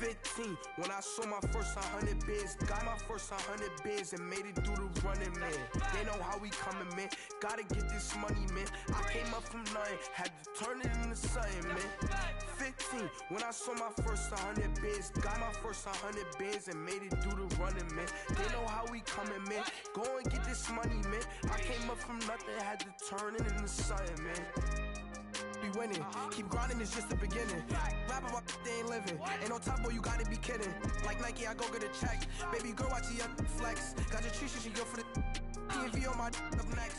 15, when I saw my first 100 bins, got my first 100 bins and made it through the running, man. They know how we coming, man. Gotta get this money, man. I came up from nothing, had to turn it into something, man. 15, when I saw my first 100 bins, got my first 100 bins and made it through the running, man. They know how we coming, man. Go and get this money, man. I came up from nothing, had to turn it into something, man. Be winning, keep grinding, it's just the beginning. Rap about they ain't living. Ain't no top boy, you gotta be kidding. Like Nike, I go get a check. Baby girl, watch the young flex. Got your tree, she go for the PNV on my up next.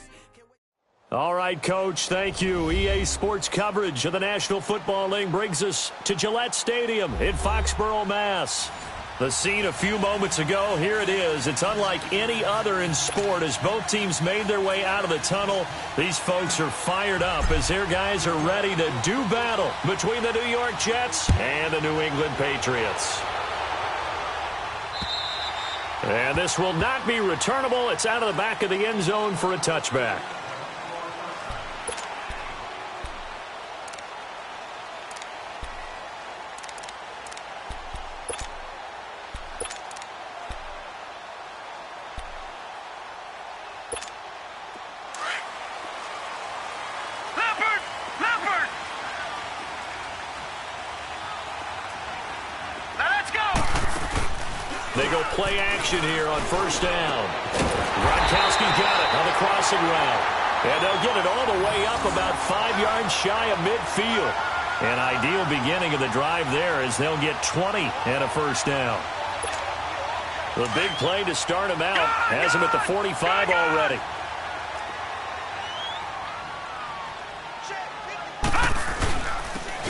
All right, Coach, thank you. EA Sports coverage of the National Football League brings us to Gillette Stadium in Foxborough, Mass. The scene a few moments ago, here it is. It's unlike any other in sport as both teams made their way out of the tunnel. These folks are fired up as their guys are ready to do battle between the New York Jets and the New England Patriots. And this will not be returnable. It's out of the back of the end zone for a touchback. They go play action here on first down. Gronkowski got it on the crossing route. And they'll get it all the way up about 5 yards shy of midfield. An ideal beginning of the drive there as they'll get 20 and a first down. The big play to start him out has him at the 45 already.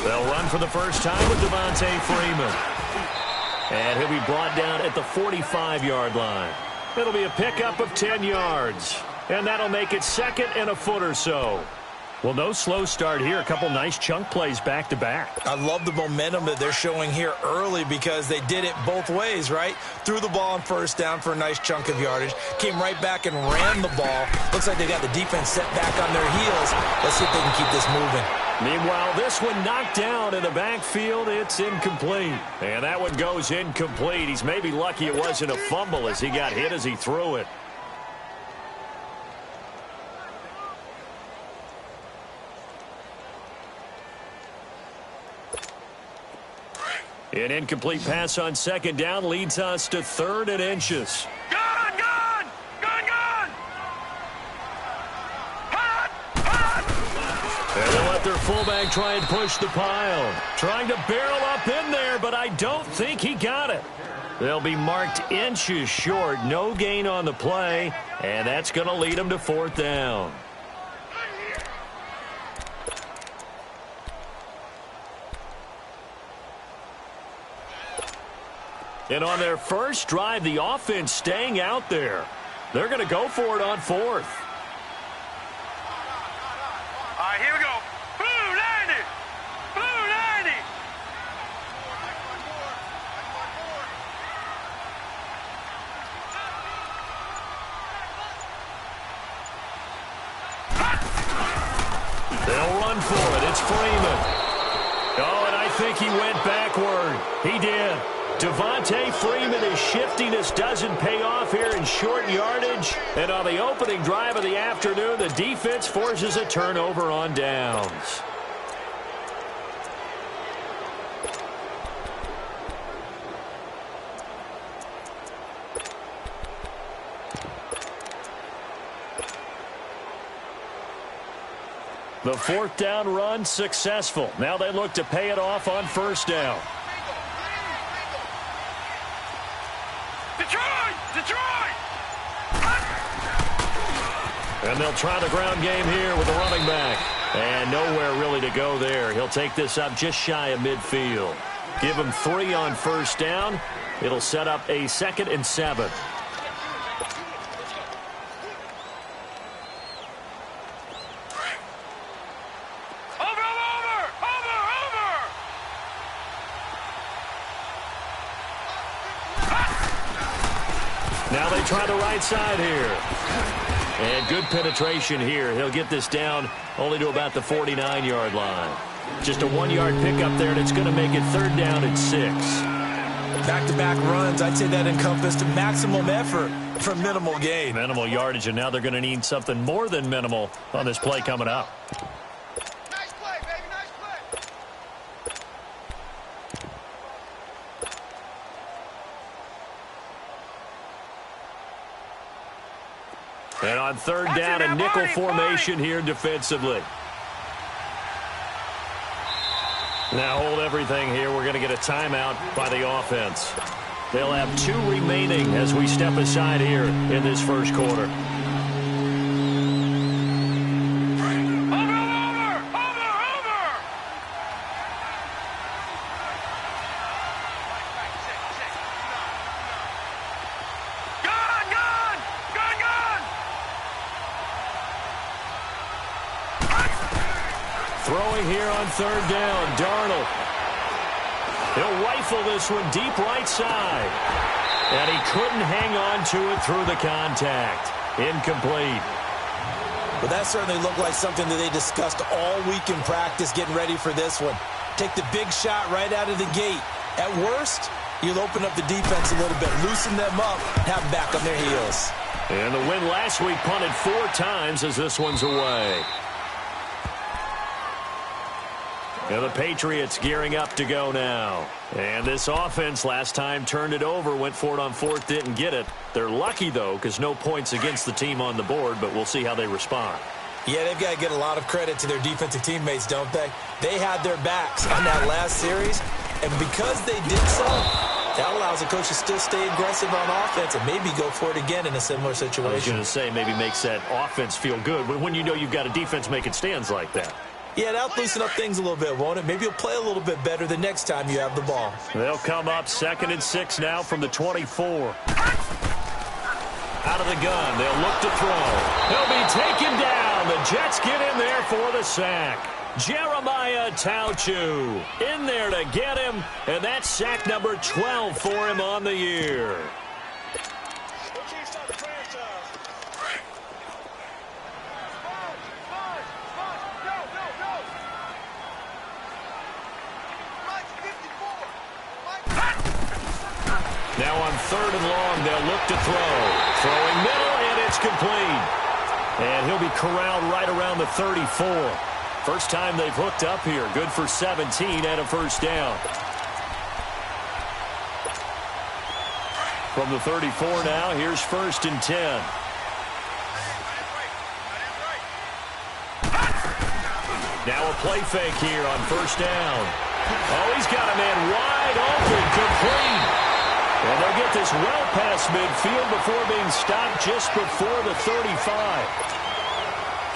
They'll run for the first time with Devontae Freeman. And he'll be brought down at the 45-yard line. It'll be a pickup of 10 yards. And that'll make it second and a foot or so. Well, no slow start here. A couple nice chunk plays back-to-back. I love the momentum that they're showing here early because they did it both ways, right? Threw the ball on first down for a nice chunk of yardage. Came right back and ran the ball. Looks like they got the defense set back on their heels. Let's see if they can keep this moving. Meanwhile, this one knocked down in the backfield. It's incomplete. And that one goes incomplete. He's maybe lucky it wasn't a fumble as he got hit as he threw it. An incomplete pass on second down leads us to 3rd and inches. And they'll let their fullback try and push the pile. Trying to barrel up in there, but I don't think he got it. They'll be marked inches short. No gain on the play, and that's going to lead them to 4th down. And on their first drive, the offense staying out there. They're going to go for it on 4th. All right, here we go. Pwnda84! Pwnda84! They'll run for it. It's Freeman. Oh, and I think he went backward. He did. Devontae Freeman, his shiftiness doesn't pay off here in short yardage. And on the opening drive of the afternoon, the defense forces a turnover on downs. The 4th down run successful. Now they look to pay it off on first down. Detroit! And they'll try the ground game here with the running back. And nowhere really to go there. He'll take this up just shy of midfield. Give him 3 on first down. It'll set up a 2nd and 7. Now they try the right side here. And good penetration here. He'll get this down only to about the 49-yard line. Just a 1-yard pickup there, and it's going to make it 3rd down and 6. Back-to-back runs, I'd say that encompassed maximum effort for minimal gain. Minimal yardage, and now they're going to need something more than minimal on this play coming up. Nice play, baby, nice play. And on third down, a nickel formation here defensively. Now hold everything here. We're going to get a timeout by the offense. They'll have 2 remaining as we step aside here in this first quarter. Throwing here on third down, Darnold. He'll rifle this one deep right side. And he couldn't hang on to it through the contact. Incomplete. But that certainly looked like something that they discussed all week in practice getting ready for this one. Take the big shot right out of the gate. At worst, you'll open up the defense a little bit, loosen them up, have them back on their heels. And the win last week punted 4 times as this one's away. And the Patriots gearing up to go now. And this offense last time turned it over, went for it on 4th, didn't get it. They're lucky, though, because no points against the team on the board, but we'll see how they respond. Yeah, they've got to get a lot of credit to their defensive teammates, don't they? They had their backs on that last series, and because they did so, that allows the coach to still stay aggressive on offense and maybe go for it again in a similar situation. I was going to say maybe makes that offense feel good when you know you've got a defense making stands like that. Yeah, that'll loosen up things a little bit, won't it? Maybe you'll play a little bit better the next time you have the ball. They'll come up 2nd and 6 now from the 24. Out of the gun, they'll look to throw. He'll be taken down. The Jets get in there for the sack. Jeremiah Tauchu in there to get him, and that's sack number 12 for him on the year. Now on 3rd and long, they'll look to throw. Throwing middle, and it's complete. And he'll be corralled right around the 34. First time they've hooked up here. Good for 17 and a first down. From the 34 now, here's 1st and 10. Now a play fake here on 1st down. Oh, he's got a man wide open, complete. And they'll get this well past midfield before being stopped just before the 35.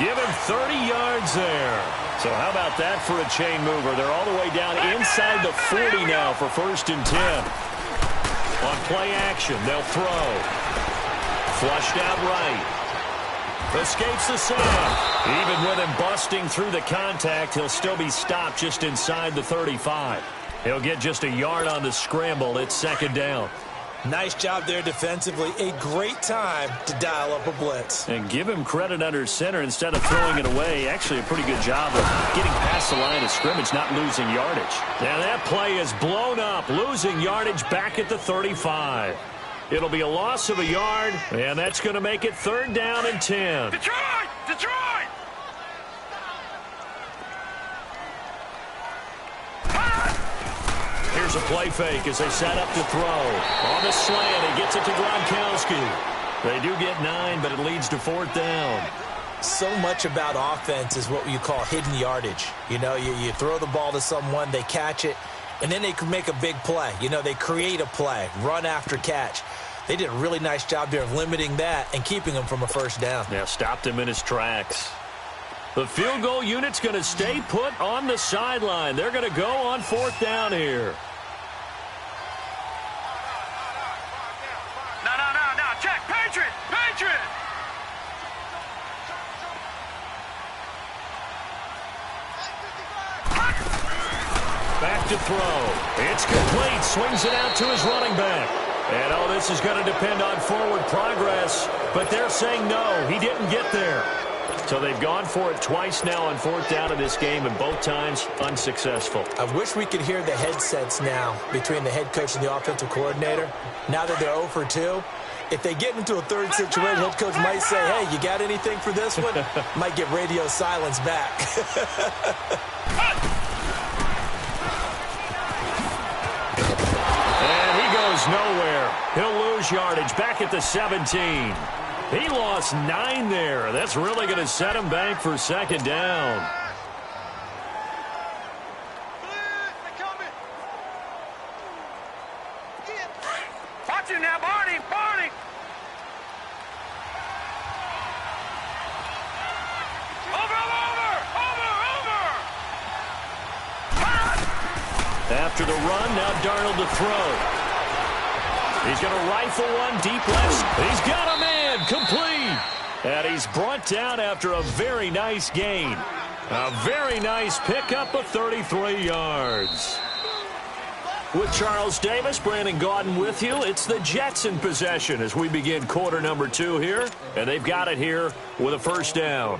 Give him 30 yards there. So how about that for a chain mover? They're all the way down inside the 40 now for 1st and 10. On play action, they'll throw. Flushed out right. Escapes the sack. Even with him busting through the contact, he'll still be stopped just inside the 35. He'll get just a yard on the scramble. It's 2nd down. Nice job there defensively. A great time to dial up a blitz. And give him credit under center instead of throwing it away. Actually a pretty good job of getting past the line of scrimmage, not losing yardage. Now that play is blown up, losing yardage back at the 35. It'll be a loss of a yard, and that's going to make it 3rd down and 10. Detroit! Detroit! Here's a play fake as they set up to throw. On the slant, he gets it to Gronkowski. They do get 9, but it leads to 4th down. So much about offense is what you call hidden yardage. You know, you throw the ball to someone, they catch it, and then they can make a big play. You know, they create a play, run after catch. They did a really nice job there of limiting that and keeping him from a 1st down. Yeah, stopped him in his tracks. The field goal unit's going to stay put on the sideline. They're going to go on 4th down here. No, check, Patriot! Patriot! Back to throw. It's complete. Swings it out to his running back. And, oh, this is going to depend on forward progress. But they're saying no, he didn't get there. So they've gone for it twice now on 4th down in this game, and both times unsuccessful. I wish we could hear the headsets now between the head coach and the offensive coordinator. Now that they're 0 for 2, if they get into a third situation, head coach might say, hey, you got anything for this one? Might get radio silence back. And he goes nowhere. He'll lose yardage back at the 17. He lost 9 there. That's really going to set him back for 2nd down. Watch him now, Barney. Barney. Over. After the run, now Darnold to throw. He's going to rifle one deep left. He's got a man complete. And he's brought down after a very nice gain. A very nice pickup of 33 yards. With Charles Davis, Brandon Gaudin with you. It's the Jets in possession as we begin quarter number 2 here. And they've got it here with a 1st down.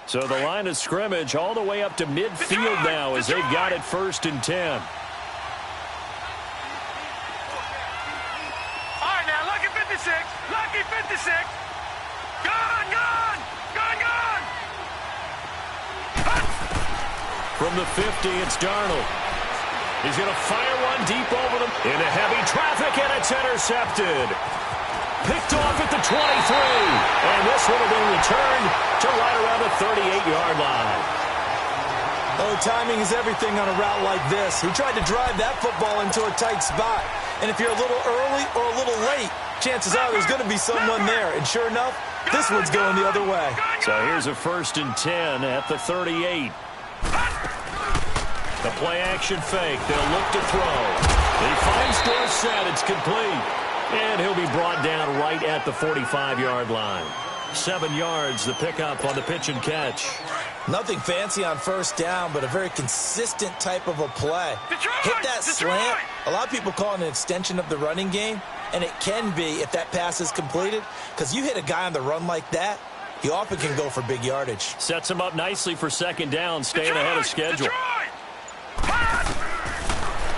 So the line of scrimmage all the way up to midfield now as they've got it 1st and 10. All right, now, lucky 56. Lucky 56. Gone. From the 50, it's Darnold. He's going to fire one deep over them into heavy traffic, and it's intercepted. Picked off at the 23. And this would have been returned to right around the 38-yard line. Oh, timing is everything on a route like this. He tried to drive that football into a tight spot. And if you're a little early or a little late, chances are there's going to be someone there. And sure enough, this one's going the other way. So here's a 1st and 10 at the 38. The play action fake. They'll look to throw. He finds Dorsett. It's complete. And he'll be brought down right at the 45-yard line. 7 yards, the pickup on the pitch and catch. Nothing fancy on 1st down, but a very consistent type of a play. Hit that slant. A lot of people call it an extension of the running game, and it can be if that pass is completed, because you hit a guy on the run like that, he often can go for big yardage. Sets him up nicely for 2nd down, staying ahead of schedule.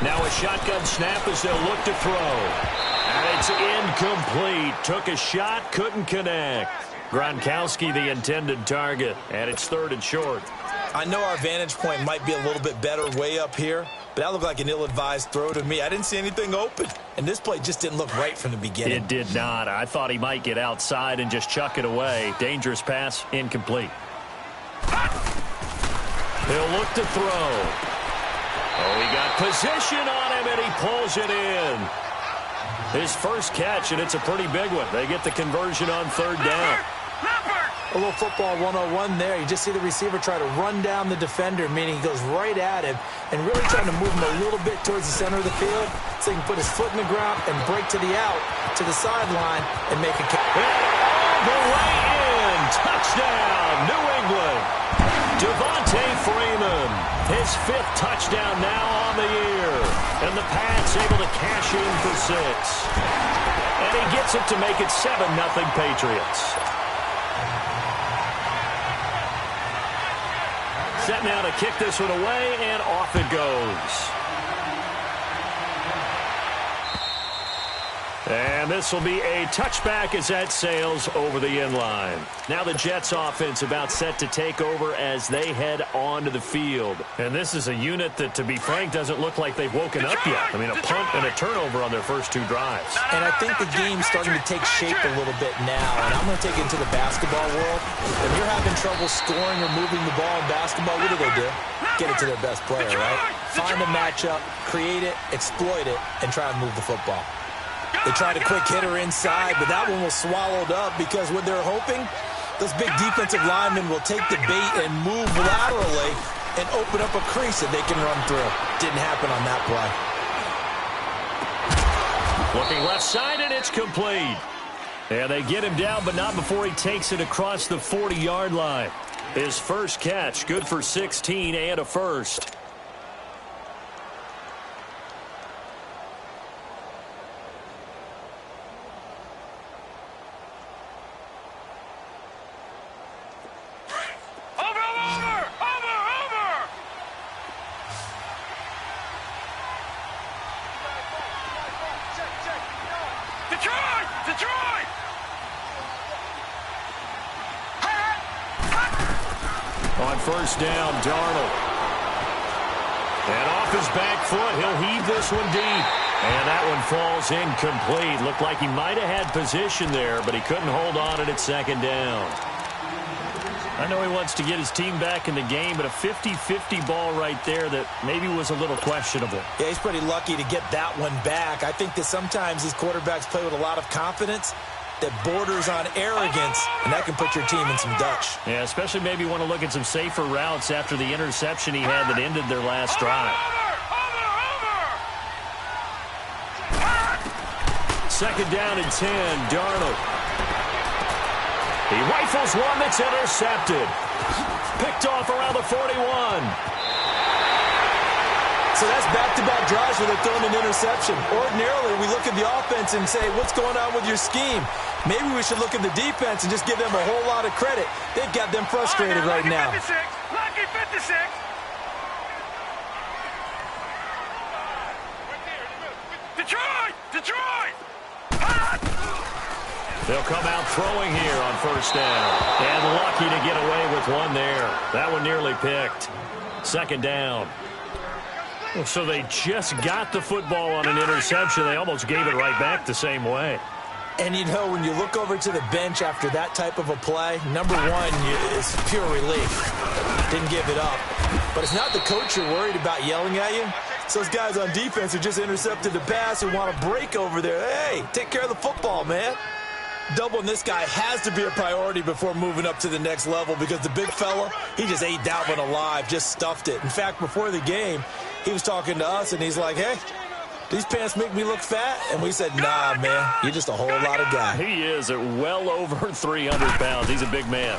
Now a shotgun snap as they'll look to throw. And it's incomplete. Took a shot, couldn't connect. Gronkowski the intended target, and it's 3rd and short. I know our vantage point might be a little bit better way up here, but that looked like an ill-advised throw to me. I didn't see anything open, and this play just didn't look right from the beginning. It did not. I thought he might get outside and just chuck it away. Dangerous pass, incomplete. He'll look to throw. Oh, he got position on him, and he pulls it in. His first catch, and it's a pretty big one. They get the conversion on 3rd down. A little football 101 there. You just see the receiver try to run down the defender, meaning he goes right at him and really trying to move him a little bit towards the center of the field so he can put his foot in the ground and break to the out, to the sideline, and make a catch. All the way in. Touchdown, New England. Devontae Freeman, his 5th touchdown now on the year. And the Pats able to cash in for 6. And he gets it to make it 7-0 Patriots. Set now to kick this one away, and off it goes. And this will be a touchback as that sails over the end line. Now the Jets offense about set to take over as they head onto the field. And this is a unit that, to be frank, doesn't look like they've woken up yet. I mean, a punt and a turnover on their first 2 drives. And I think the game's starting to take shape a little bit now. And I'm going to take it into the basketball world. If you're having trouble scoring or moving the ball in basketball, what do? Get it to their best player, right? Find a matchup, create it, exploit it, and try and move the football. They tried a quick hitter inside, but that one was swallowed up because what they're hoping, those big defensive linemen will take the bait and move laterally and open up a crease that they can run through. Didn't happen on that play. Looking left side, and it's complete. And they get him down, but not before he takes it across the 40-yard line. His first catch, good for 16 and a first. Detroit! On first down, Darnold. And off his back foot, he'll heave this one deep. And that one falls incomplete. Looked like he might have had position there, but he couldn't hold on it at second down. I know he wants to get his team back in the game, but a 50-50 ball right there that maybe was a little questionable. Yeah, he's pretty lucky to get that one back. I think that sometimes these quarterbacks play with a lot of confidence that borders on arrogance, and that can put your team in some Dutch. Yeah, especially maybe want to look at some safer routes after the interception he had that ended their last drive. Second down and 10, Darnold. He rifles one that's intercepted. Picked off around the 41. So that's back-to-back drives where they're throwing an interception. Ordinarily, we look at the offense and say, what's going on with your scheme? Maybe we should look at the defense and just give them a whole lot of credit. They've got them frustrated right now. Lucky 56. Detroit! Detroit! They'll come out throwing here on first down. And lucky to get away with one there. That one nearly picked. Second down. So they just got the football on an interception. They almost gave it right back the same way. And, you know, when you look over to the bench after that type of a play, number one is pure relief. Didn't give it up. But it's not the coach you're worried about yelling at you. It's those guys on defense who just intercepted the pass who want to break over there. Hey, take care of the football, man. Doubling this guy has to be a priority before moving up to the next level because the big fella, he just ate that one alive, just stuffed it. In fact, before the game, he was talking to us, and he's like, hey, these pants make me look fat? And we said, nah, man, you're just a whole lot of guy. He is at well over 300 pounds. He's a big man.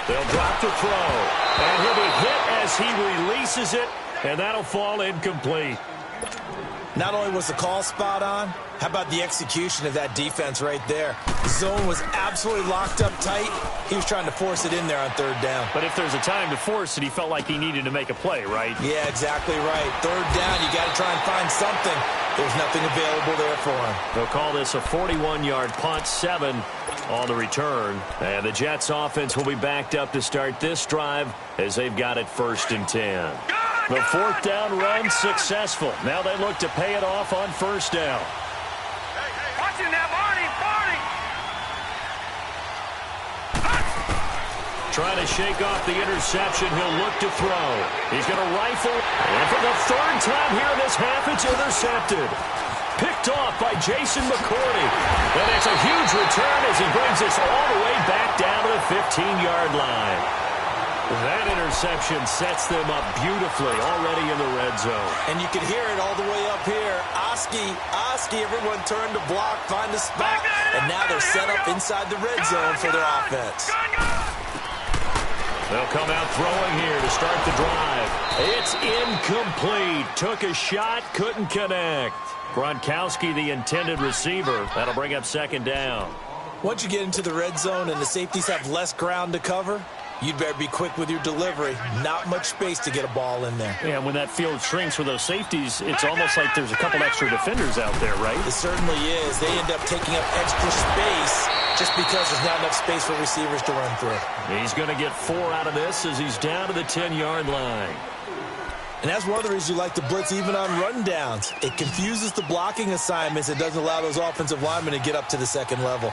They'll drop the throw, and he'll be hit as he releases it, and that'll fall incomplete. Not only was the call spot on, how about the execution of that defense right there? The zone was absolutely locked up tight. He was trying to force it in there on third down. But if there's a time to force it, he felt like he needed to make a play, right? Yeah, exactly right. Third down, you got to try and find something. There's nothing available there for him. They'll call this a 41-yard punt, 7 on the return. And the Jets offense will be backed up to start this drive as they've got it first and 10. The fourth down run successful. Now they look to pay it off on first down. Watch him now, Barney! Trying to shake off the interception. He'll look to throw. He's going to rifle. And for the third time here in this half, it's intercepted. Picked off by Jason McCourty. And it's a huge return as he brings us all the way back down to the 15-yard line. That interception sets them up beautifully already in the red zone. And you can hear it all the way up here. Oski, everyone turned to block, find a spot, and now they're set up inside the red zone for their offense. They'll come out throwing here to start the drive. It's incomplete. Took a shot, couldn't connect. Gronkowski, the intended receiver. That'll bring up second down. Once you get into the red zone and the safeties have less ground to cover, you'd better be quick with your delivery. Not much space to get a ball in there. Yeah, when that field shrinks with those safeties, it's almost like there's a couple extra defenders out there, right? It certainly is. They end up taking up extra space just because there's not enough space for receivers to run through. He's going to get 4 out of this as he's down to the 10-yard line. And that's one of the reasons you like to blitz even on rundowns. It confuses the blocking assignments. It doesn't allow those offensive linemen to get up to the second level.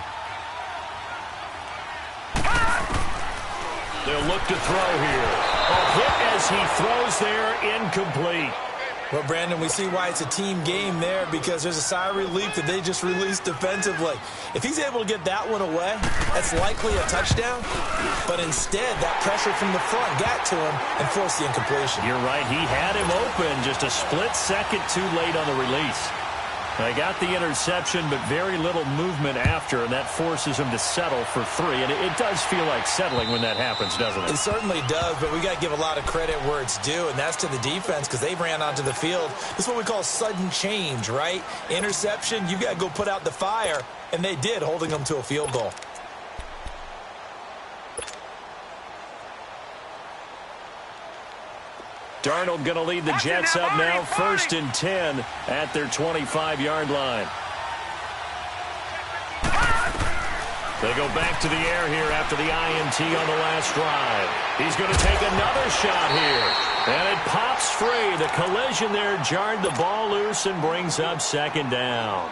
They'll look to throw here. A hit as he throws there, incomplete. Well, Brandon, we see why it's a team game there because there's a sigh of relief that they just released defensively. If he's able to get that one away, that's likely a touchdown. But instead, that pressure from the front got to him and forced the incompletion. You're right. He had him open just a split second too late on the release. They got the interception, but very little movement after, and that forces him to settle for 3. And it does feel like settling when that happens, doesn't it? It certainly does, but we got to give a lot of credit where it's due, and that's to the defense because they ran onto the field. This is what we call sudden change, right? Interception, you got to go put out the fire, and they did, holding them to a field goal. Darnold going to lead the Jets up now, first and 10 at their 25-yard line. They go back to the air here after the INT on the last drive. He's going to take another shot here. And it pops free. The collision there jarred the ball loose and brings up second down.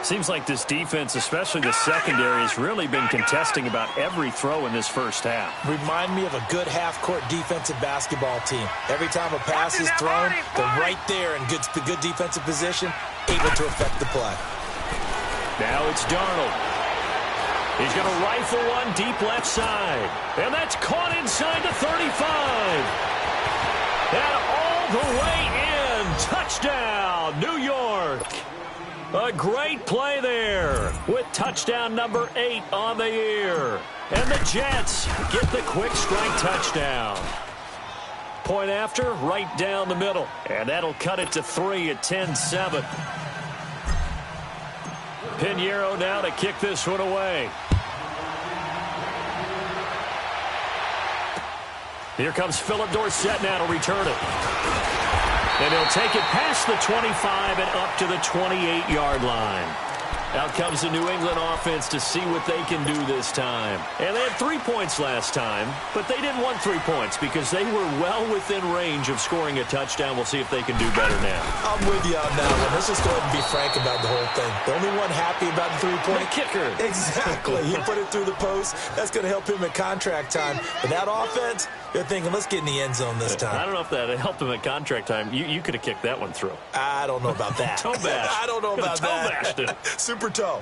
Seems like this defense, especially the secondary, has really been contesting about every throw in this first half. Remind me of a good half-court defensive basketball team. Every time a pass is thrown, they're right there in good defensive position, able to affect the play. Now it's Darnold. He's going to rifle one deep left side. And that's caught inside the 35. And all the way in. Touchdown, New York. A great play there with touchdown number 8 on the year. And the Jets get the quick strike touchdown. Point after, right down the middle. And that'll cut it to 3 at 10-7. Pwnda84 now to kick this one away. Here comes Philip Dorsett now to return it. And he'll take it past the 25 and up to the 28-yard line. Out comes the New England offense to see what they can do this time. And they had 3 points last time, but they didn't want 3 points because they were well within range of scoring a touchdown. We'll see if they can do better now. I'm with you on that one. Let's just go ahead and be frank about the whole thing. The only one happy about the 3-point kicker. Exactly. He put it through the post. That's going to help him at contract time. But that offense, they're thinking, let's get in the end zone this time. I don't know if that helped him at contract time. You could have kicked that one through. I don't know about that. Toe bash. I don't know about that. Toe bashed it. Super toe.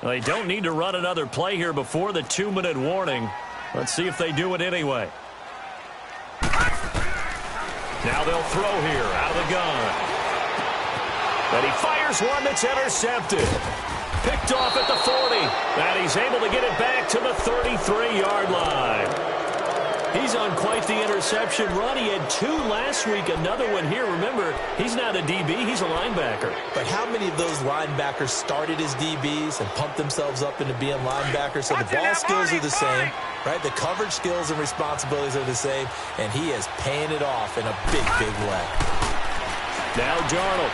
Well, they don't need to run another play here before the 2-minute warning. Let's see if they do it anyway. Now they'll throw here out of the gun. And he fires one that's intercepted. Picked off at the 40. And he's able to get it back to the 33-yard line. He's on quite the interception run. He had 2 last week, another one here. Remember, he's not a DB, he's a linebacker. But how many of those linebackers started as DBs and pumped themselves up into being linebackers? So the ball skills are the same, right? The coverage skills and responsibilities are the same, and he is paying it off in a big, big way. Now Darnold.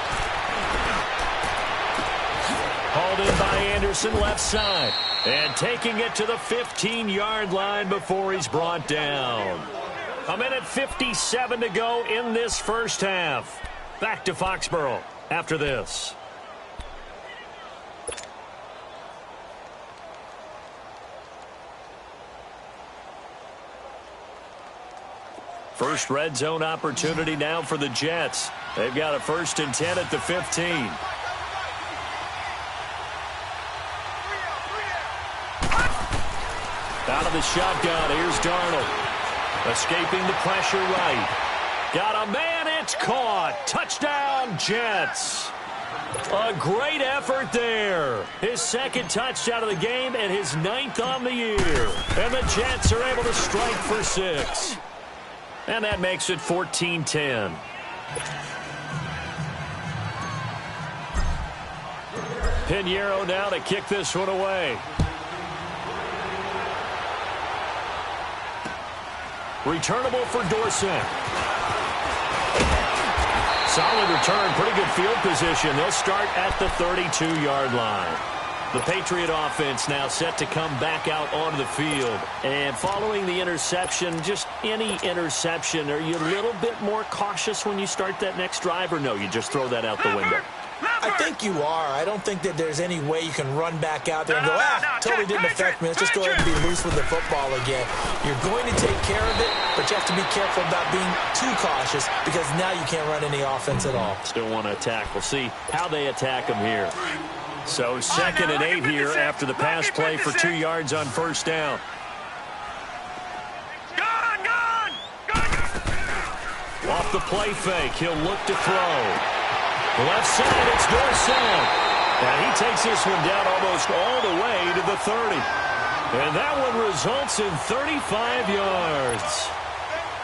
Hauled in by Anderson, left side. And taking it to the 15-yard line before he's brought down. 1:57 to go in this first half. Back to Foxborough after this. First red zone opportunity now for the Jets. They've got a 1st and 10 at the 15. Out of the shotgun, here's Darnold. Escaping the pressure right. Got a man, it's caught. Touchdown, Jets. A great effort there. His 2nd touchdown of the game and his 9th on the year. And the Jets are able to strike for 6. And that makes it 14-10. Pwnda84 now to kick this one away. Returnable for Dorsett. Solid return, pretty good field position. They'll start at the 32-yard line. The Patriot offense now set to come back out onto the field. And following the interception, just any interception, are you a little bit more cautious when you start that next drive, or no, you just throw that out the window? I think you are. I don't think that there's any way you can run back out there and go, totally didn't affect me. Let's just go ahead and be loose with the football again. You're going to take care of it, but you have to be careful about being too cautious because now you can't run any offense at all. Still want to attack. We'll see how they attack them here. So 2nd and 8 here after the pass play for 2 yards on 1st down. Off the play fake, he'll look to throw. Left side, it's Dorsett. And he takes this one down almost all the way to the 30. And that one results in 35 yards.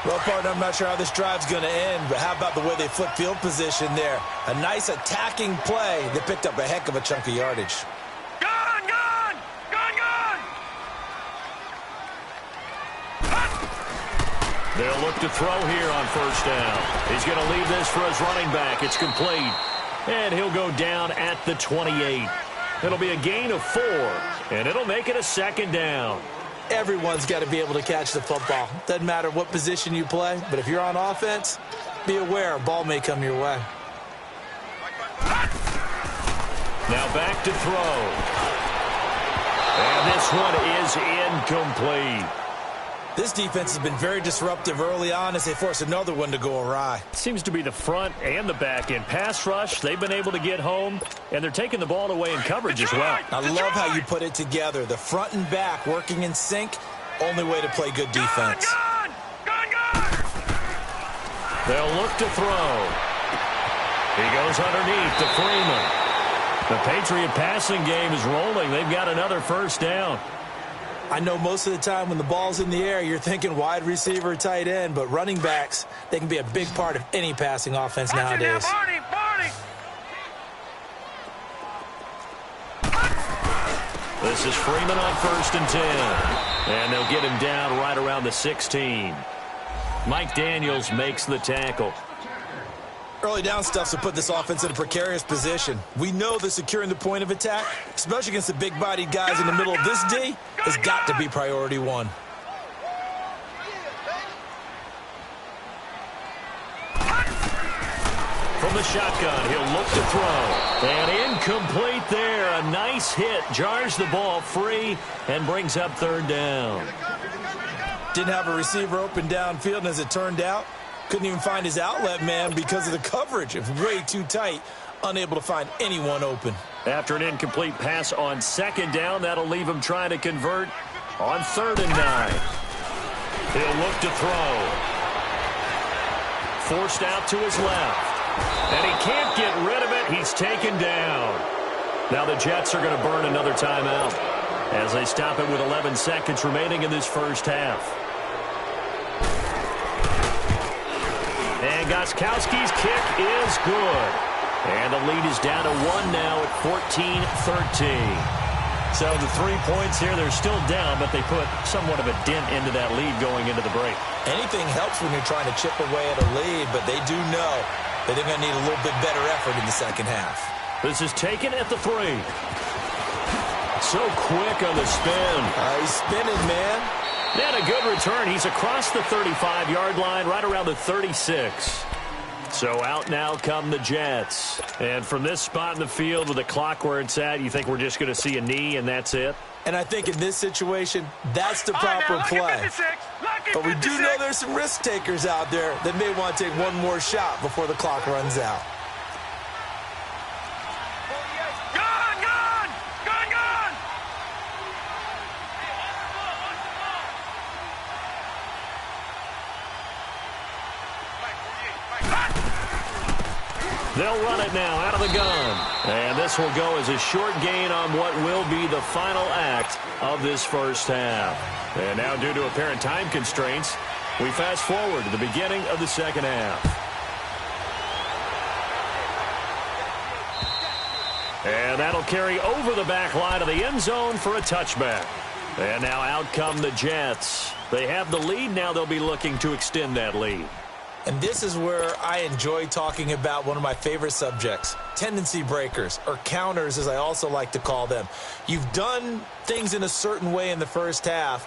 Well, partner, I'm not sure how this drive's going to end, but how about the way they flip field position there? A nice attacking play. They picked up a heck of a chunk of yardage. They'll look to throw here on 1st down. He's going to leave this for his running back. It's complete. And he'll go down at the 28. It'll be a gain of 4, and it'll make it a second down. Everyone's got to be able to catch the football. Doesn't matter what position you play, but if you're on offense, be aware a ball may come your way. Now back to throw. And this one is incomplete. This defense has been very disruptive early on as they force another one to go awry. Seems to be the front and the back end. Pass rush, they've been able to get home, and they're taking the ball away in coverage as well. I love how you put it together. The front and back working in sync, only way to play good defense. They'll look to throw. He goes underneath to Freeman. The Patriot passing game is rolling. They've got another first down. I know most of the time when the ball's in the air, you're thinking wide receiver, tight end, but running backs, they can be a big part of any passing offense nowadays. This is Freeman on 1st and 10. And they'll get him down right around the 16. Mike Daniels makes the tackle. Early down stuffs will put this offense in a precarious position. We know that securing the point of attack, especially against the big-bodied guys in the middle of this D, has got to be priority 1. From the shotgun, he'll look to throw. And incomplete there. A nice hit. Jars the ball free and brings up 3rd down. Didn't have a receiver open downfield, and as it turned out, couldn't even find his outlet man because of the coverage. It was way too tight, unable to find anyone open. After an incomplete pass on 2nd down, that'll leave him trying to convert on 3rd and 9. He'll look to throw. Forced out to his left. And he can't get rid of it. He's taken down. Now the Jets are going to burn another timeout as they stop it with 11 seconds remaining in this first half. And Gostkowski's kick is good. And the lead is down to 1 now at 14-13. So the 3 points here, they're still down, but they put somewhat of a dent into that lead going into the break. Anything helps when you're trying to chip away at a lead, but they do know that they're going to need a little bit better effort in the second half. This is taken at the 3. So quick on the spin. He's spinning, man. And a good return. He's across the 35-yard line, right around the 36. So out now come the Jets. And from this spot in the field with the clock where it's at, you think we're just going to see a knee and that's it? And I think in this situation, that's the proper play. But we do know there's some risk takers out there that may want to take one more shot before the clock runs out. They'll run it now out of the gun. And this will go as a short gain on what will be the final act of this first half. And now, due to apparent time constraints, we fast forward to the beginning of the second half. And that'll carry over the back line of the end zone for a touchback. And now out come the Jets. They have the lead. Now they'll be looking to extend that lead. And this is where I enjoy talking about one of my favorite subjects, tendency breakers, or counters as I also like to call them. You've done things in a certain way in the first half,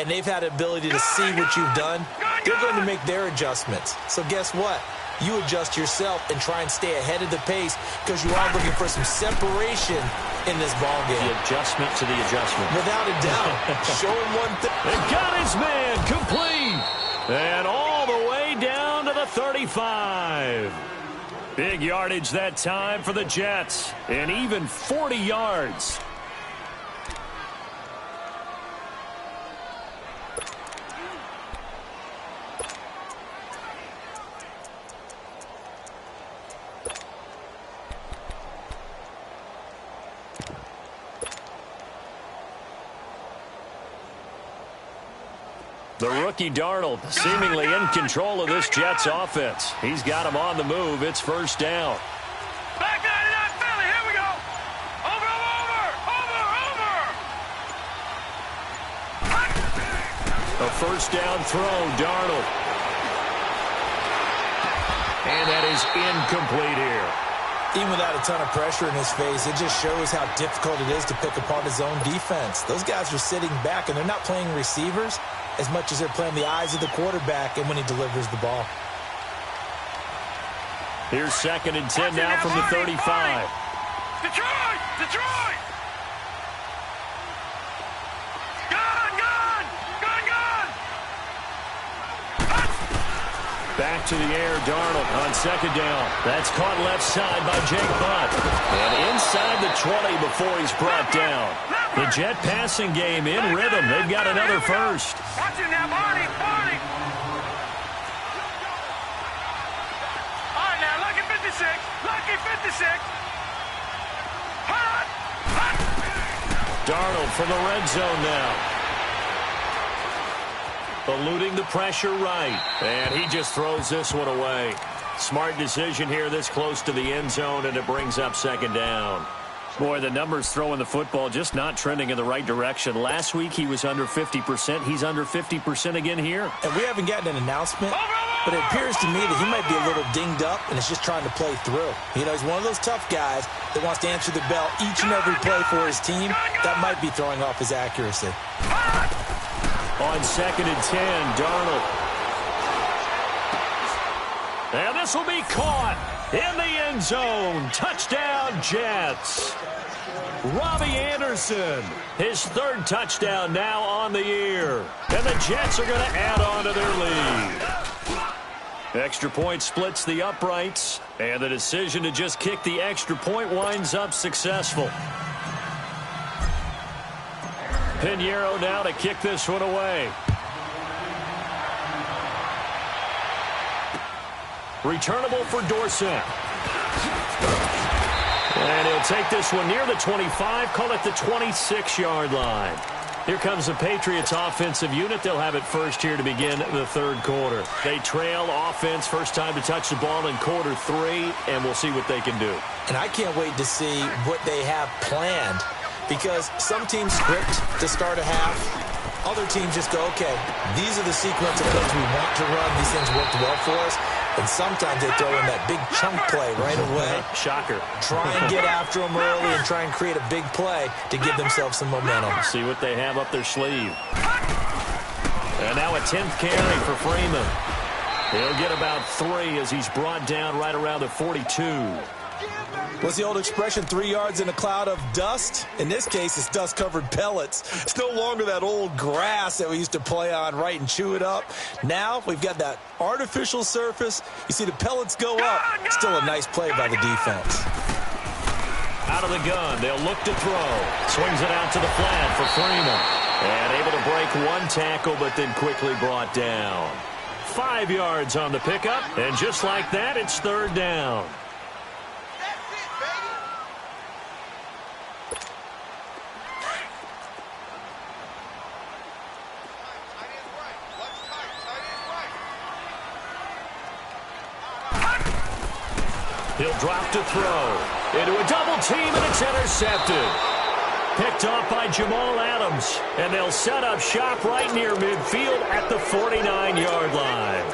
and they've had the ability to see what you've done. They're going to make their adjustments. So guess what? You adjust yourself and try and stay ahead of the pace because you are looking for some separation in this ball game. The adjustment to the adjustment. Without a doubt. Show him one thing. They got his man complete. And all the way down to the 35. Big yardage that time for the Jets. And even 40 yards. The rookie Darnold seemingly in control of this Jets offense. He's got him on the move. It's first down. Back 99 Philly. Here we go. Over. A first down throw, Darnold. And that is incomplete here. Even without a ton of pressure in his face, it just shows how difficult it is to pick apart his own defense. Those guys are sitting back, and they're not playing receivers as much as they're playing the eyes of the quarterback and when he delivers the ball. Here's 2nd and 10 now from the 35. Detroit! Detroit! Back to the air, Darnold on 2nd down. That's caught left side by Jake Butt. And inside the 20 before he's brought down. The Jet passing game in rhythm. They've got another first. Watch it now, Barney! Barney! All right, now, lucky 56. Lucky 56. Hot! Hot! Darnold from the red zone now. Eluding the pressure right. And he just throws this one away. Smart decision here this close to the end zone, and it brings up 2nd down. Boy, the numbers throwing the football just not trending in the right direction. Last week he was under 50%. He's under 50% again here. And we haven't gotten an announcement, but it appears to me that he might be a little dinged up and is just trying to play through. You know, he's one of those tough guys that wants to answer the bell each and every play for his team. That might be throwing off his accuracy. On 2nd and 10, Darnold. And this will be caught in the end zone. Touchdown, Jets. Robbie Anderson, his 3rd touchdown now on the year. And the Jets are going to add on to their lead. Extra point splits the uprights, and the decision to just kick the extra point winds up successful. Pinheiro now to kick this one away. Returnable for Dorsett. And he'll take this one near the 25, call it the 26-yard line. Here comes the Patriots offensive unit. They'll have it first here to begin the 3rd quarter. They trail offense, first time to touch the ball in quarter 3, and we'll see what they can do. And I can't wait to see what they have planned, because some teams script to start a half. Other teams just go, okay, these are the sequence of things we want to run. These things worked well for us. And sometimes they throw in that big chunk play right away. Shocker. Try and get after them early and try and create a big play to give themselves some momentum. See what they have up their sleeve. And now a 10th carry for Freeman. He'll get about 3 as he's brought down right around the 42. What's the old expression, 3 yards in a cloud of dust? In this case, it's dust-covered pellets. It's no longer that old grass that we used to play on, right, and chew it up. Now we've got that artificial surface. You see the pellets go up. Still a nice play by the defense. Out of the gun, they'll look to throw. Swings it out to the flat for Freeman. And able to break 1 tackle, but then quickly brought down. 5 yards on the pickup, and just like that, it's 3rd down. He'll drop to throw. Into a double team, and it's intercepted. Picked off by Jamal Adams. And they'll set up shop right near midfield at the 49-yard line.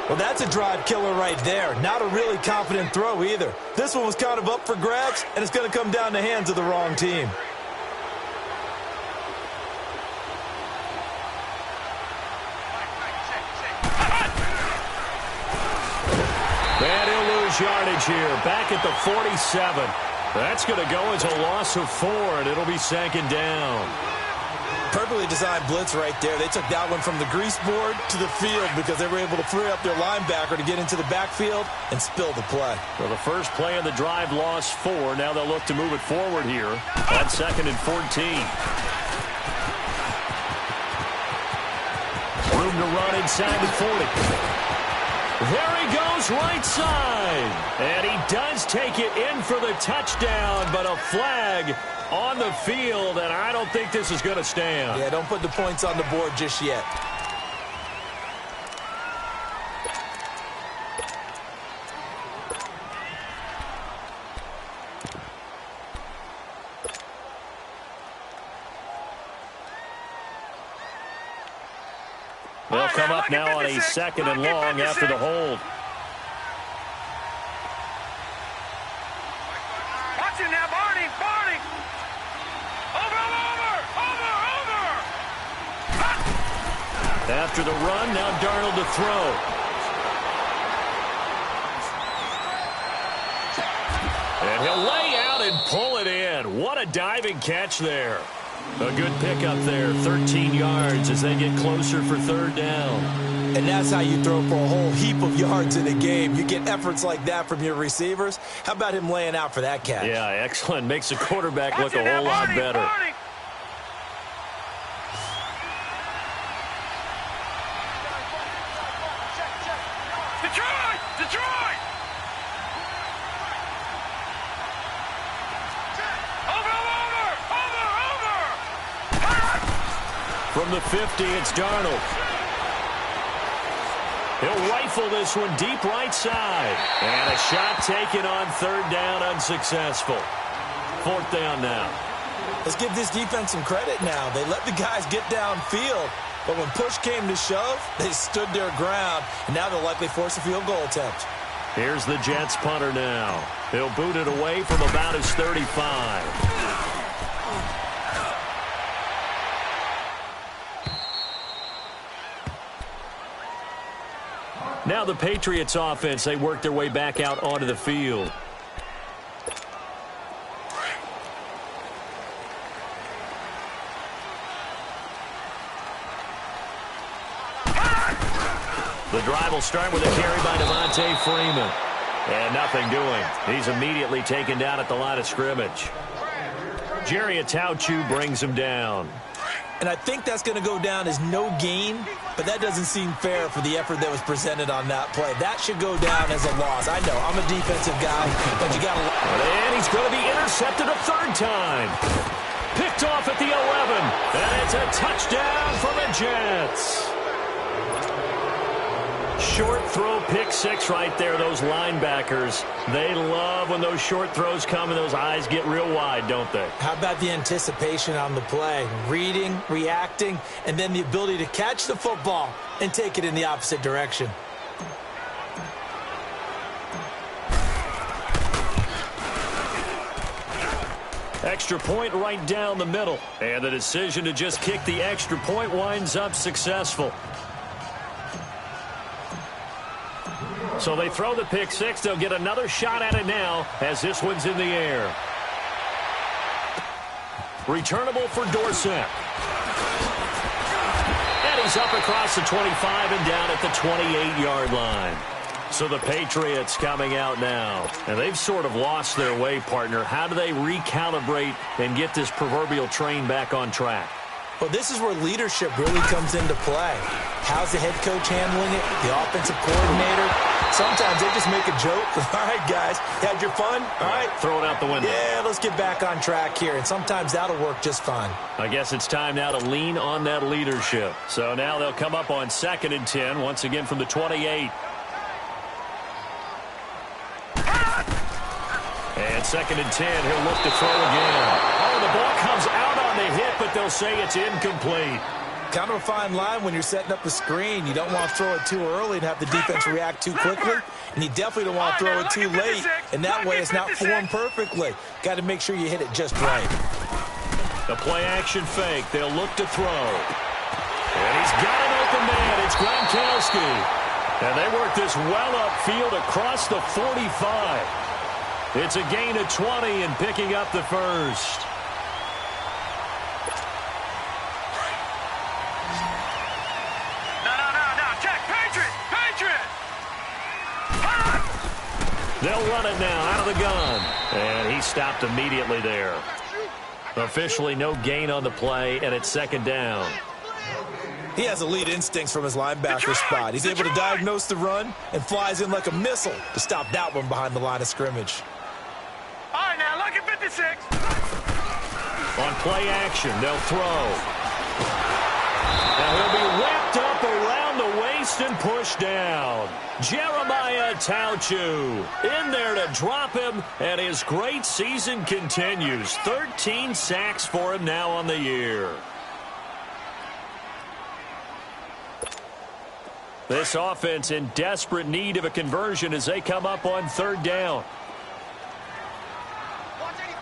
Well, that's a drive killer right there. Not a really confident throw either. This one was kind of up for grabs, and it's going to come down the hands of the wrong team. And he'll lose yardage here. Back at the 47. That's going to go as a loss of 4, and it'll be 2nd down. Perfectly designed blitz right there. They took that one from the grease board to the field because they were able to free up their linebacker to get into the backfield and spill the play. Well, the first play of the drive lost 4. Now they'll look to move it forward here on 2nd and 14. Room to run inside the 40. There he goes, right side. And he does take it in for the touchdown, but a flag on the field, and I don't think this is going to stand. Yeah, don't put the points on the board just yet. They'll come up now on a 2nd and long after the hold. Watch it now, Barney. Barney. Over. After the run, now Darnold to throw. And he'll lay out and pull it in. What a diving catch there. A good pickup there, 13 yards as they get closer for third down. And that's how you throw for a whole heap of yards in a game. You get efforts like that from your receivers. How about him laying out for that catch? Yeah, excellent. Makes the quarterback look a whole lot better. Barney. Detroit! Over! From the 50, it's Darnold. He'll rifle this one deep right side. And a shot taken on third down, unsuccessful. Fourth down now. Let's give this defense some credit now. They let the guys get downfield, but when push came to shove, they stood their ground, and now they'll likely force a field goal attempt. Here's the Jets punter now. He'll boot it away from about his 35. Now the Patriots offense, they work their way back out onto the field. The drive will start with a carry by Devontae Freeman. And nothing doing. He's immediately taken down at the line of scrimmage. Jerry Atauchu brings him down. And I think that's going to go down as no gain, but that doesn't seem fair for the effort that was presented on that play. That should go down as a loss. I know, I'm a defensive guy, but you got to... And he's going to be intercepted a third time. Picked off at the 11. And it's a touchdown for the Jets. Short throw, pick six right there. Those linebackers, they love when those short throws come and those eyes get real wide, don't they? How about the anticipation on the play? Reading, reacting, and then the ability to catch the football and take it in the opposite direction. Extra point right down the middle. And the decision to just kick the extra point winds up successful. So they throw the pick six. They'll get another shot at it now as this one's in the air. Returnable for Dorsett. And he's up across the 25 and down at the 28-yard line. So the Patriots coming out now. And they've sort of lost their way, partner. How do they recalibrate and get this proverbial train back on track? Well, this is where leadership really comes into play. How's the head coach handling it? The offensive coordinator? Sometimes they just make a joke. All right, guys, had your fun? All right. Throw it out the window. Yeah, let's get back on track here. And sometimes that'll work just fine. I guess it's time now to lean on that leadership. So now they'll come up on 2nd and 10, once again from the 28. And 2nd and 10, he'll look to throw again. Oh, the ball comes out on the hit, but they'll say it's incomplete. Kind of a fine line when you're setting up a screen. You don't want to throw it too early and have the defense react too quickly. And you definitely don't want to throw it too late. And that way it's not formed perfectly. Got to make sure you hit it just right. The play-action fake. They'll look to throw. And he's got an open man. It's Gronkowski. And they work this well upfield across the 45. It's a gain of 20 and picking up the first. They'll run it now out of the gun. And he stopped immediately there. Officially no gain on the play, and it's 2nd down. He has elite instincts from his linebacker spot. He's able to diagnose the run and flies in like a missile to stop that one behind the line of scrimmage. All right, now, lucky 56. On play action, they'll throw. Now he'll be wrapped up around the waist and pushed down. Jeremiah Tauchu in there to drop him, and his great season continues. 13 sacks for him now on the year. This offense in desperate need of a conversion as they come up on 3rd down. Watch it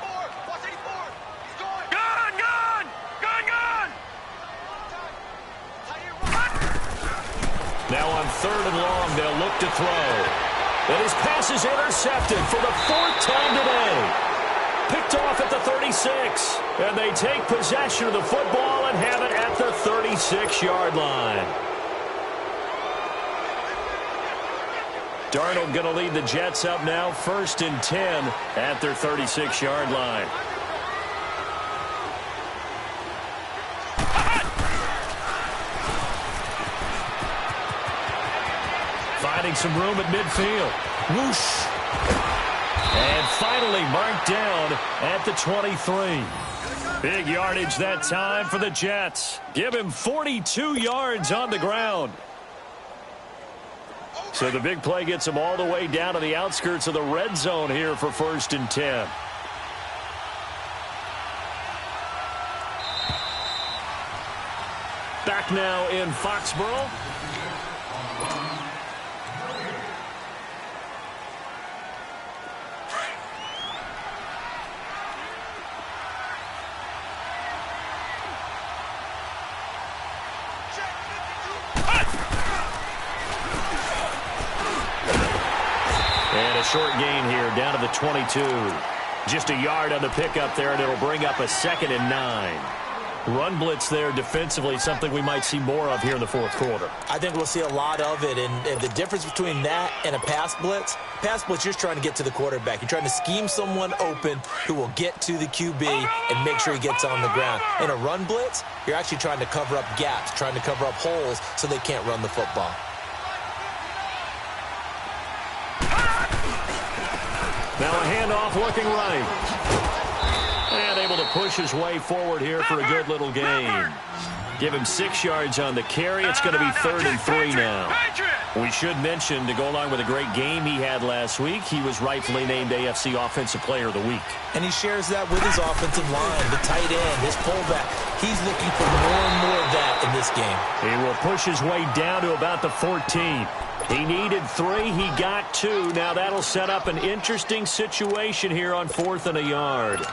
3rd and long. They'll look to throw. And his pass is intercepted for the 4th time today. Picked off at the 36. And they take possession of the football and have it at the 36-yard line. Darnold going to lead the Jets up now, 1st and 10 at their 36-yard line. Finding some room at midfield. Whoosh. And finally marked down at the 23. Big yardage that time for the Jets. Give him 42 yards on the ground. So the big play gets him all the way down to the outskirts of the red zone here for 1st and 10. Back now in Foxborough. Short gain here down to the 22. Just a yard on the pickup there, and it'll bring up a 2nd and 9. Run blitz there defensively, something we might see more of here in the 4th quarter. I think we'll see a lot of it, and the difference between that and a pass blitz, you're just trying to get to the quarterback. You're trying to scheme someone open who will get to the QB and make sure he gets on the ground. In a run blitz, you're actually trying to cover up gaps, trying to cover up holes so they can't run the football. Now a handoff looking right. And able to push his way forward here for a good little gain. Give him 6 yards on the carry. It's going to be 3rd and 3 now. We should mention, to go along with a great game he had last week, he was rightfully named AFC Offensive Player of the Week. And he shares that with his offensive line, the tight end, his fullback. He's looking for more and more of that in this game. He will push his way down to about the 14. He needed 3. He got 2. Now that'll set up an interesting situation here on 4th and a yard.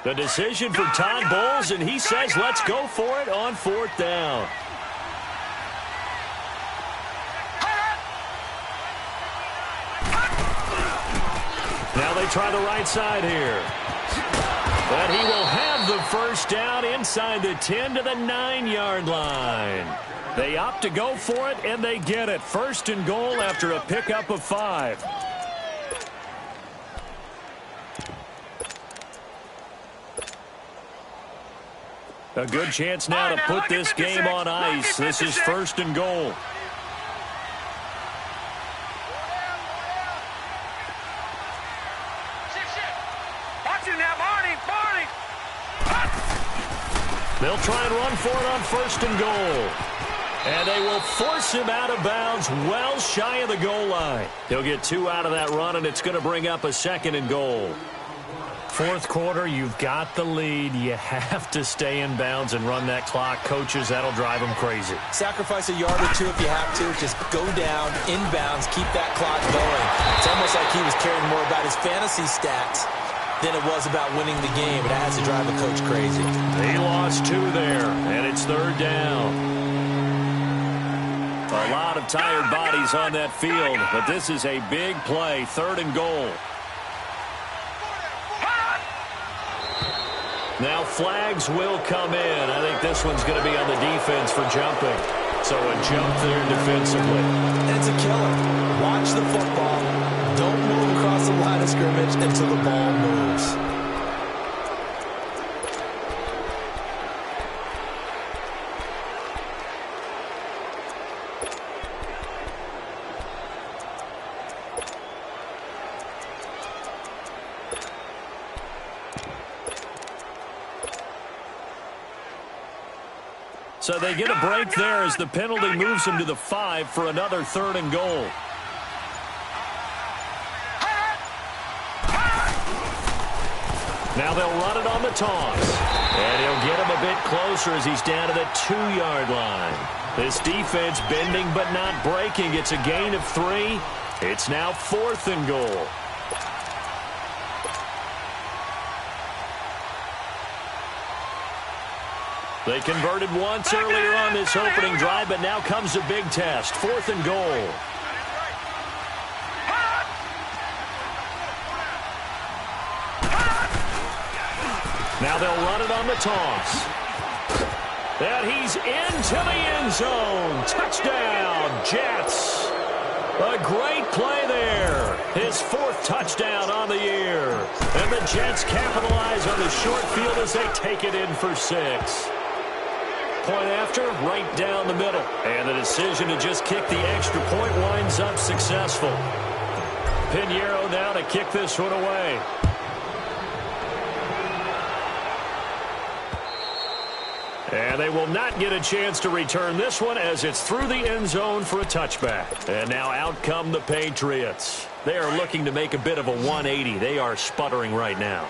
The decision for Todd Bowles, and he says let's go for it on 4th down. Now they try the right side here. But he will have the 1st down inside the 10 to the 9-yard line. They opt to go for it, and they get it. 1st and goal after a pickup of 5. A good chance now to put this game on ice. This is 1st and goal. They'll try and run for it on 1st and goal. And they will force him out of bounds well shy of the goal line. He'll get 2 out of that run, and it's going to bring up a 2nd and goal. 4th quarter, you've got the lead. You have to stay in bounds and run that clock. Coaches, that'll drive them crazy. Sacrifice a yard or 2 if you have to. Just go down, in bounds, keep that clock going. It's almost like he was caring more about his fantasy stats than it was about winning the game. It has to drive a coach crazy. He lost 2 there, and it's 3rd down. A lot of tired bodies on that field, but this is a big play. 3rd and goal. Now flags will come in. I think this one's going to be on the defense for jumping. So a jump there defensively. And it's a killer. Watch the football. Don't move across the line of scrimmage until the ball moves. So they get a break there as the penalty moves them to the 5 for another 3rd and goal. Now they'll run it on the toss. And he'll get him a bit closer as he's down to the 2-yard line. This defense bending but not breaking. It's a gain of 3. It's now 4th and goal. They converted once earlier on this opening drive, but now comes a big test. 4th and goal. Now they'll run it on the toss. And he's into the end zone. Touchdown, Jets. A great play there. His 4th touchdown on the year. And the Jets capitalize on the short field as they take it in for 6. Point after, right down the middle. And the decision to just kick the extra point winds up successful. Pwnda84 now to kick this one away. And they will not get a chance to return this one as it's through the end zone for a touchback. And now out come the Patriots. They are looking to make a bit of a 180. They are sputtering right now.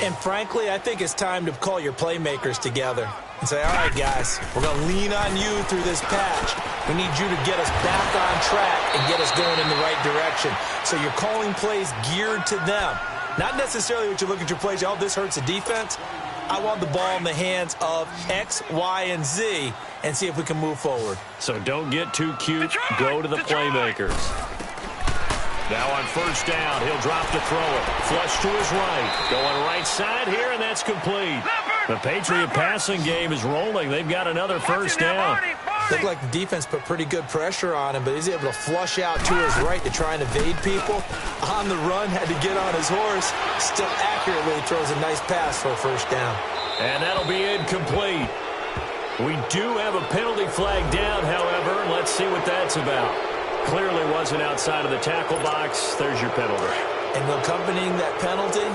And frankly, I think it's time to call your playmakers together and say, all right, guys, we're going to lean on you through this patch. We need you to get us back on track and get us going in the right direction. So you're calling plays geared to them. Not necessarily what you look at your plays, oh, this hurts the defense. I want the ball in the hands of X, Y, and Z and see if we can move forward. So don't get too cute. Go to the playmakers. Now on 1st down, he'll drop to throw it. Flush to his right. Going right side here, and that's complete. The Patriot passing game is rolling. They've got another 1st down. Looked like the defense put pretty good pressure on him, but he's able to flush out to his right to try and evade people. On the run, had to get on his horse. Still accurately throws a nice pass for a 1st down. And that'll be incomplete. We do have a penalty flag down, however, and let's see what that's about. Clearly wasn't outside of the tackle box. There's your penalty. And accompanying that penalty,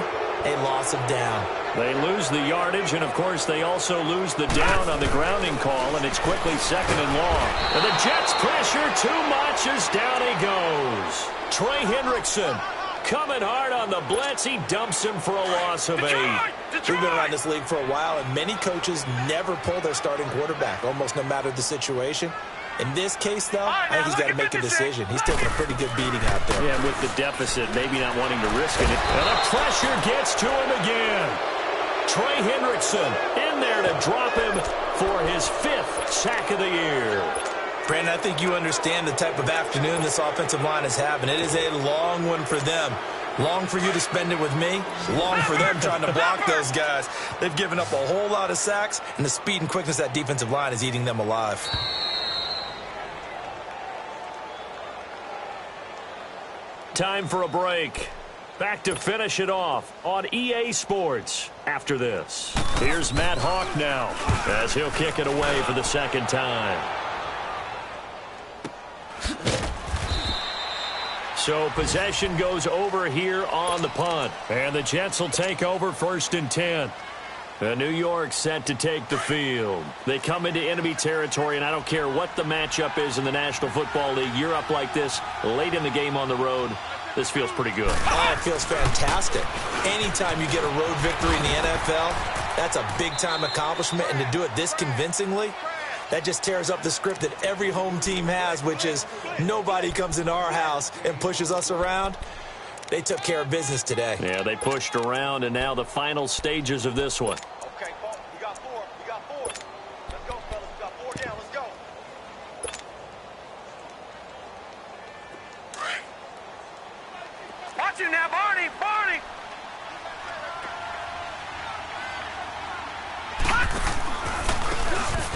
a loss of down. They lose the yardage, and, of course, they also lose the down on the grounding call, and it's quickly 2nd and long. And the Jets pressure too much as down he goes. Trey Hendrickson coming hard on the blitz. He dumps him for a loss of 8. We've been around this league for a while, and many coaches never pull their starting quarterback, almost no matter the situation. In this case, though, I think he's got to make a decision. He's taking a pretty good beating out there. Yeah, with the deficit, maybe not wanting to risk it. And the pressure gets to him again. Trey Hendrickson in there to drop him for his 5th sack of the year. Brandon, I think you understand the type of afternoon this offensive line is having. It is a long one for them. Long for you to spend it with me. Long for them trying to block those guys. They've given up a whole lot of sacks, and the speed and quickness of that defensive line is eating them alive. Time for a break. Back to finish it off on EA Sports after this. Here's Matt Hawk now as he'll kick it away for the 2nd time. So possession goes over here on the punt. And the Jets will take over 1st and 10. New York set to take the field. They come into enemy territory, and I don't care what the matchup is in the National Football League. You're up like this late in the game on the road. This feels pretty good. Oh, it feels fantastic. Anytime you get a road victory in the NFL, that's a big-time accomplishment. And to do it this convincingly, that just tears up the script that every home team has, which is nobody comes into our house and pushes us around. They took care of business today. Yeah, they pushed around, and now the final stages of this one. Okay, Paul, you got 4. You got 4. Let's go, fellas. We got 4 down. Let's go. Watch it now, Barney. Barney.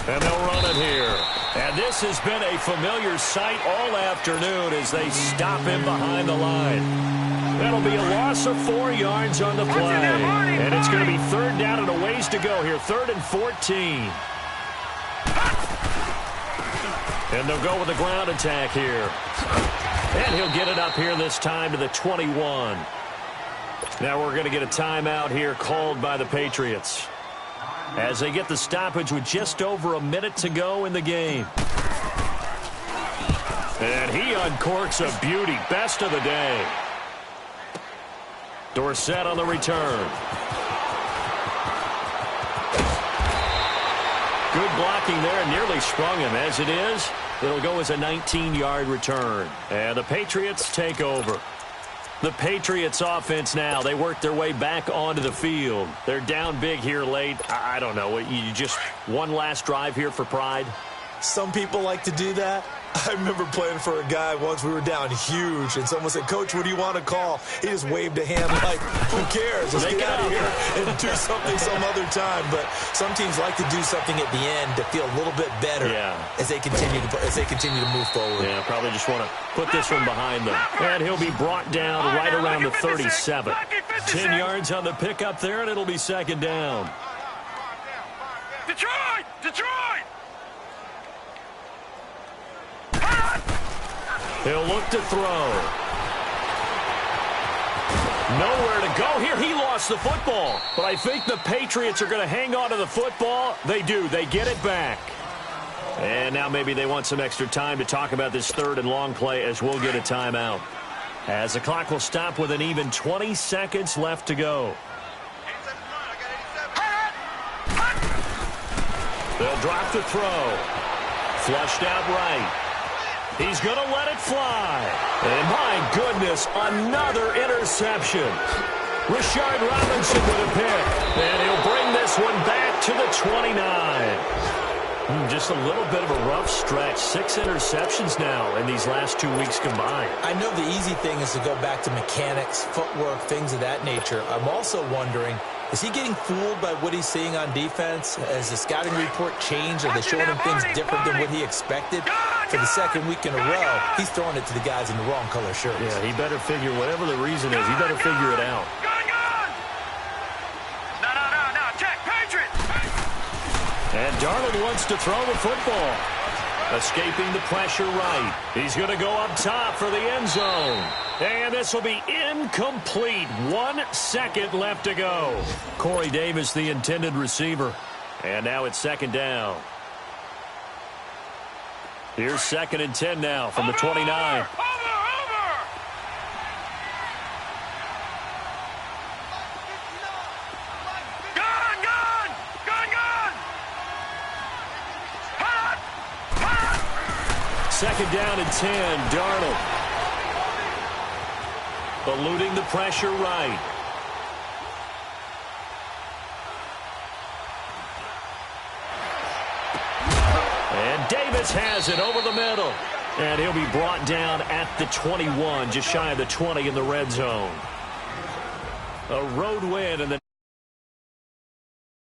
And they'll run it here. And this has been a familiar sight all afternoon as they stop him behind the line. That'll be a loss of 4 yards on the play. And it's going to be 3rd down and a ways to go here. 3rd and 14. And they'll go with the ground attack here. And he'll get it up here this time to the 21. Now we're going to get a timeout here called by the Patriots as they get the stoppage with just over a minute to go in the game. And he uncorks a beauty. Best of the day. Dorsett on the return. Good blocking there and nearly sprung him. As it is, it'll go as a 19-yard return. And the Patriots take over. The Patriots offense now. They work their way back onto the field. They're down big here late. I don't know. You just one last drive here for pride? Some people like to do that. I remember playing for a guy once. We were down huge, and someone said, "Coach, what do you want to call?" He just waved a hand like, who cares? Let's get out of here and do something some other time. But some teams like to do something at the end to feel a little bit better as they continue to move forward. Yeah, probably just want to put this one behind them. And he'll be brought down right around the 37. 10 yards on the pickup there, and it'll be second down. Detroit! Detroit! He'll look to throw. Nowhere to go here. He lost the football. But I think the Patriots are going to hang on to the football. They do. They get it back. And now maybe they want some extra time to talk about this third and long play as we'll get a timeout. As the clock will stop with an even 20 seconds left to go. They'll drop the throw. Flushed out right. He's going to let it fly. And my goodness, another interception. Rashard Robinson with a pick. And he'll bring this one back to the 29. Just a little bit of a rough stretch. 6 interceptions now in these last 2 weeks combined. I know the easy thing is to go back to mechanics, footwork, things of that nature. I'm also wondering, is he getting fooled by what he's seeing on defense? Has the scouting report changed? Are they showing him things different than what he expected? For the second week in a row, he's throwing it to the guys in the wrong color shirts. Yeah, he better figure, whatever the reason is, he better figure it out. No, check, Patriots! And Darnold wants to throw the football. Escaping the pressure right. He's going to go up top for the end zone. And this will be incomplete. 1 second left to go. Corey Davis, the intended receiver. And now it's second down. Here's 2nd and 10 now from the 29. Over! Gun! Hot! 2nd down and 10. Darnold. Eluding the pressure right. And Davis has it over the middle. And he'll be brought down at the 21, just shy of the 20 in the red zone. A road win in the